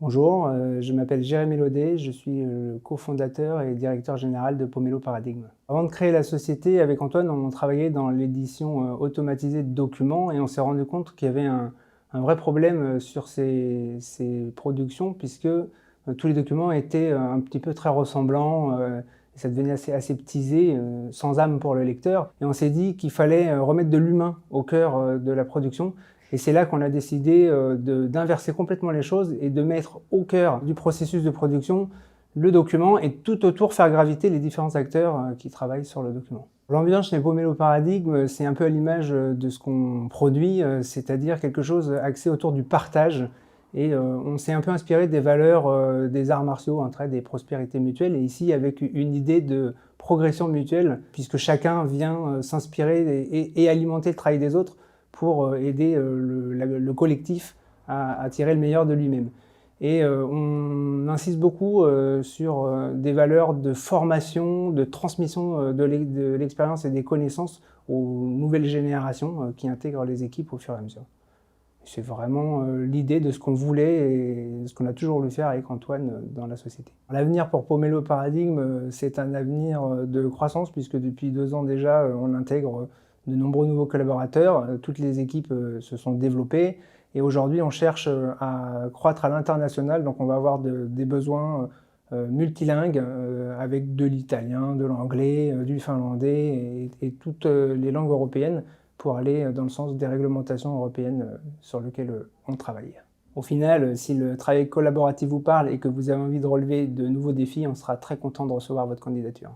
Bonjour, je m'appelle Jérémy Laudet, je suis le cofondateur et directeur général de Pomelo Paradigme. Avant de créer la société, avec Antoine, on travaillait dans l'édition automatisée de documents et on s'est rendu compte qu'il y avait un vrai problème sur ces productions puisque tous les documents étaient un petit peu très ressemblants, et ça devenait assez aseptisé, sans âme pour le lecteur. Et on s'est dit qu'il fallait remettre de l'humain au cœur de la production. Et c'est là qu'on a décidé d'inverser complètement les choses et de mettre au cœur du processus de production le document et tout autour faire graviter les différents acteurs qui travaillent sur le document. L'ambiance chez Pomelo Paradigme, c'est un peu à l'image de ce qu'on produit, c'est-à-dire quelque chose axé autour du partage. Et on s'est un peu inspiré des valeurs des arts martiaux, entraide et prospérité mutuelle, et ici avec une idée de progression mutuelle, puisque chacun vient s'inspirer et alimenter le travail des autres pour aider le collectif à tirer le meilleur de lui-même. Et on insiste beaucoup sur des valeurs de formation, de transmission de l'expérience et des connaissances aux nouvelles générations qui intègrent les équipes au fur et à mesure. C'est vraiment l'idée de ce qu'on voulait et ce qu'on a toujours voulu faire avec Antoine dans la société. L'avenir pour Pomelo Paradigme, c'est un avenir de croissance puisque depuis 2 ans déjà, on intègre de nombreux nouveaux collaborateurs. Toutes les équipes se sont développées et aujourd'hui, on cherche à croître à l'international. Donc, on va avoir des besoins multilingues avec de l'italien, de l'anglais, du finlandais et toutes les langues européennes pour aller dans le sens des réglementations européennes sur lesquelles on travaille. Au final, si le travail collaboratif vous parle et que vous avez envie de relever de nouveaux défis, on sera très content de recevoir votre candidature.